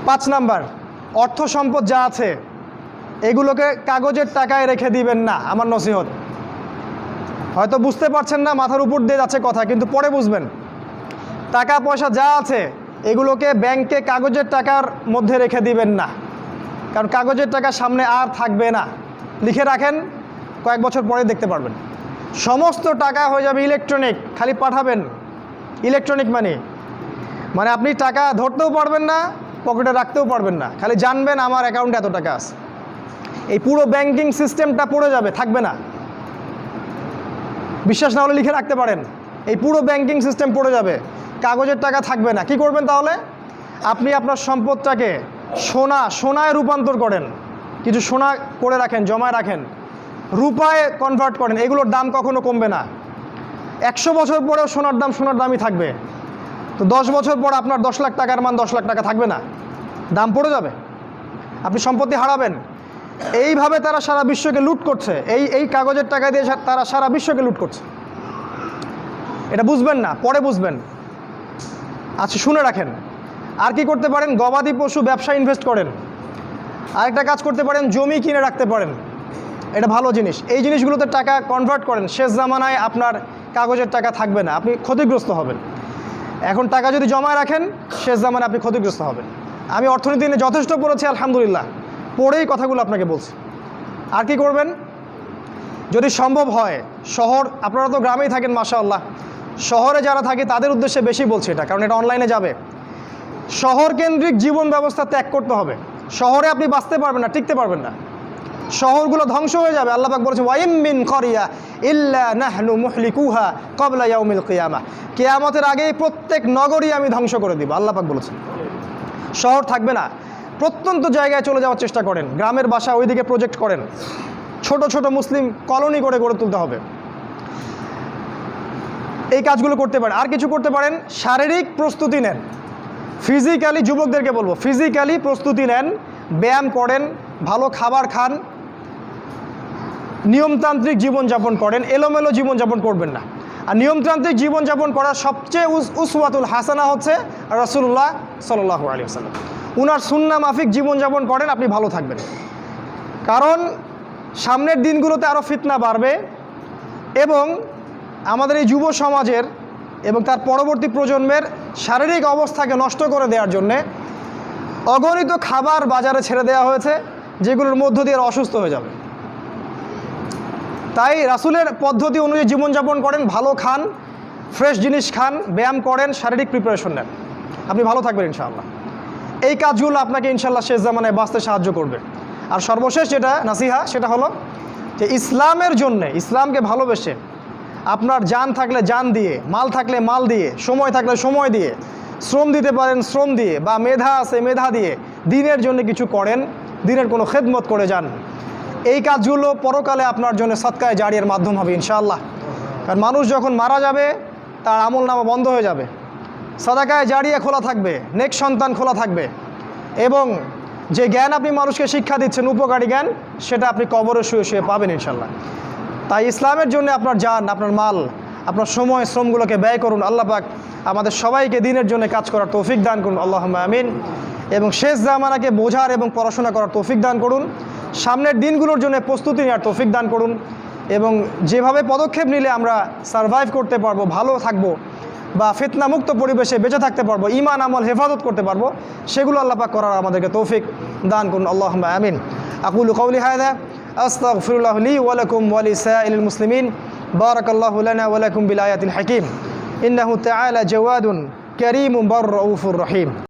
5 number, অর্থ সম্পদ যা আছে এগুলোকে কাগজের টাকায় রেখে দিবেন না। আমার নসিহত, হয়তো বুঝতে পারছেন না, মাথার উপর দিয়ে যাচ্ছে কথা, কিন্তু পরে বুঝবেন। টাকা পয়সা যা আছে এগুলোকে ব্যাংকে কাগজের টাকার মধ্যে রেখে দিবেন না, কারণ কাগজের টাকা সামনে আর থাকবে না। লিখে রাখেন, কয়েক বছর পরে দেখতে পারবেন সমস্ত টাকা হয়ে যাবে ইলেকট্রনিক। খালি পাঠাবেন ইলেকট্রনিক মানি, মানে আপনি টাকা ধরতেও পারবেন না, পকেটে রাখতেও পারবেন না, খালি জানবেন আমার অ্যাকাউন্টে এত টাকা আছে। এই পুরো ব্যাংকিং সিস্টেমটা পড়ে যাবে, থাকবে না। বিশ্বাস না হলে লিখে রাখতে পারেন, এই পুরো ব্যাংকিং সিস্টেম পড়ে যাবে, কাগজের টাকা থাকবে না। কি করবেন তাহলে? আপনি আপনার সম্পদটাকে সোনায় রূপান্তর করেন, কিছু সোনা করে রাখেন, জমায় রাখেন, রূপায় কনভার্ট করেন। এগুলোর দাম কখনো কমবে না। 100 বছর পরেও সোনার দামই থাকবে। তো 10 বছর পর আপনার 10 লাখ টাকার মান 10 লাখ টাকা থাকবে না, দাম পড়ে যাবে, আপনি সম্পত্তি হারাবেন। এইভাবে তারা সারা বিশ্বকে লুট করছে, এই কাগজের টাকা দিয়ে তারা সারা বিশ্বকে লুট করছে। এটা বুঝবেন না, পরে বুঝবেন। আচ্ছা, শুনে রাখেন। আর কি করতে পারেন? গবাদি পশু ব্যবসা ইনভেস্ট করেন। আরেকটা কাজ করতে পারেন, জমি কিনে রাখতে পারেন, এটা ভালো জিনিস। এই জিনিসগুলোতে টাকা কনভার্ট করেন। শেষ জামানায় আপনার কাগজের টাকা থাকবে না, আপনি ক্ষতিগ্রস্ত হবেন। এখন টাকা যদি জমায় রাখেন, শেষ জামানায় আপনি ক্ষতিগ্রস্ত হবেন। আমি অর্থনীতি নিয়ে যথেষ্ট পড়েছি, আলহামদুলিল্লাহ, পড়েই কথাগুলো আপনাকে বলছি। আর কি করবেন? যদি সম্ভব হয়, শহর, আপনারা তো গ্রামেই থাকেন মাশাআল্লাহ, শহরে যারা থাকে তাদের উদ্দেশ্যে বেশি বলছি এটা, কারণ এটা অনলাইনে যাবে। শহর কেন্দ্রিক জীবন ব্যবস্থা ত্যাগ করতে হবে। শহরে আপনি বাঁচতে পারবেন না, টিকতে পারবেন না, শহরগুলো ধ্বংস হয়ে যাবে। আল্লাহ পাক বলেছেন, ওয়াইম মিন ক্বরিয়া ইল্লা নাহনু মুহলিকুহা ক্বাবলা ইয়াউমিল কিয়ামা, কিয়ামতের আগেই প্রত্যেক নগরী আমি ধ্বংস করে দিব, আল্লাহ পাক বলেছেন। শহর থাকবে না, প্রত্যন্ত জায়গায় চলে যাওয়ার চেষ্টা করেন, গ্রামের বাসা ওইদিকে প্রজেক্ট করেন, ছোট ছোট মুসলিম কলোনি করে গড়ে তুলতে হবে। এই কাজগুলো করতে পারেন। আর কিছু করতে পারেন, শারীরিক প্রস্তুতি নেন। ফিজিক্যালি, যুবকদেরকে বলবো, ফিজিক্যালি প্রস্তুতি নেন, ব্যায়াম করেন, ভালো খাবার খান, নিয়মতান্ত্রিক জীবনযাপন করেন, এলোমেলো জীবনযাপন করবেন না। আর নিয়মতান্ত্রিক জীবনযাপন করার সবচেয়ে উসওয়াতুল হাসানা হচ্ছে রাসূলুল্লাহ সাল্লাল্লাহু আলাইহি ওয়াসাল্লাম। উনার সুন্নাহ মাফিক জীবনযাপন করেন, আপনি ভালো থাকবেন। কারণ সামনের দিনগুলোতে আরও ফিতনা বাড়বে, এবং আমাদের এই যুব সমাজের এবং তার পরবর্তী প্রজন্মের শারীরিক অবস্থাকে নষ্ট করে দেওয়ার জন্যে অগণিত খাবার বাজারে ছেড়ে দেওয়া হয়েছে, যেগুলোর মধ্য দিয়ে অসুস্থ হয়ে যাবে। তাই রাসূলের পদ্ধতি অনুযায়ী জীবনযাপন করেন, ভালো খান, ফ্রেশ জিনিস খান, ব্যায়াম করেন, শারীরিক প্রিপারেশন নেন, আপনি ভালো থাকবেন ইনশাআল্লাহ। এই কাজগুলো আপনাকে ইনশাআল্লাহ শেষ জামানায় বাঁচতে সাহায্য করবে। আর সর্বশেষ যেটা নাসিহা, সেটা হলো যে ইসলামের জন্যে, ইসলামকে ভালোবেসে আপনার জান থাকলে জান দিয়ে, মাল থাকলে মাল দিয়ে, সময় থাকলে সময় দিয়ে, শ্রম দিতে পারেন শ্রম দিয়ে, বা মেধা আছে মেধা দিয়ে দিনের জন্য কিছু করেন, দিনের কোনো খেদমত করে যান। এই কাজগুলো পরকালে আপনার জন্য সদকায়ে জারিয়ার মাধ্যম হবে ইনশাআল্লাহ। কারণ মানুষ যখন মারা যাবে, তার আমলনামা বন্ধ হয়ে যাবে, সাদাকায়ে জারিয়া খোলা থাকবে, নেক সন্তান খোলা থাকবে, এবং যে জ্ঞান আপনি মানুষকে শিক্ষা দিচ্ছেন, উপকারী জ্ঞান, সেটা আপনি কবরে শুয়ে শুয়ে পাবেন ইনশাআল্লাহ। তাই ইসলামের জন্য আপনার জান, আপনার মাল, আপনার সময়, শ্রমগুলোকে ব্যয় করুন। আল্লাহ পাক আমাদের সবাইকে দিনের জন্য কাজ করার তৌফিক দান করুন, আল্লাহুম্মা আমিন। এবং শেষ জামানাকে বোঝার এবং পড়াশোনা করার তৌফিক দান করুন। সামনের দিনগুলোর জন্য প্রস্তুতি নেওয়ার তৌফিক দান করুন, এবং যেভাবে পদক্ষেপ নিলে আমরা সারভাইভ করতে পারবো, ভালো থাকবো, বা ফিতনামুক্ত পরিবেশে বেঁচে থাকতে পারবো, ঈমান আমল হেফাজত করতে পারবো, সেগুলো আল্লাহ পাক করার আমাদেরকে তৌফিক দান করুন, আল্লাহুম্মা আমিন। আকুলু কাউলি হাযা আস্তাগফিরুল্লাহ লি ওয়া লাকুম ওয়া লিসাইরিল মুসলিমিন। বারাকাল্লাহু লানা ওয়া লাকুম বিল আয়াতিল হাকীম। ইন্নাহু তাআলা জাওয়াদুন কারীমুন বাররাউফুর রহিম।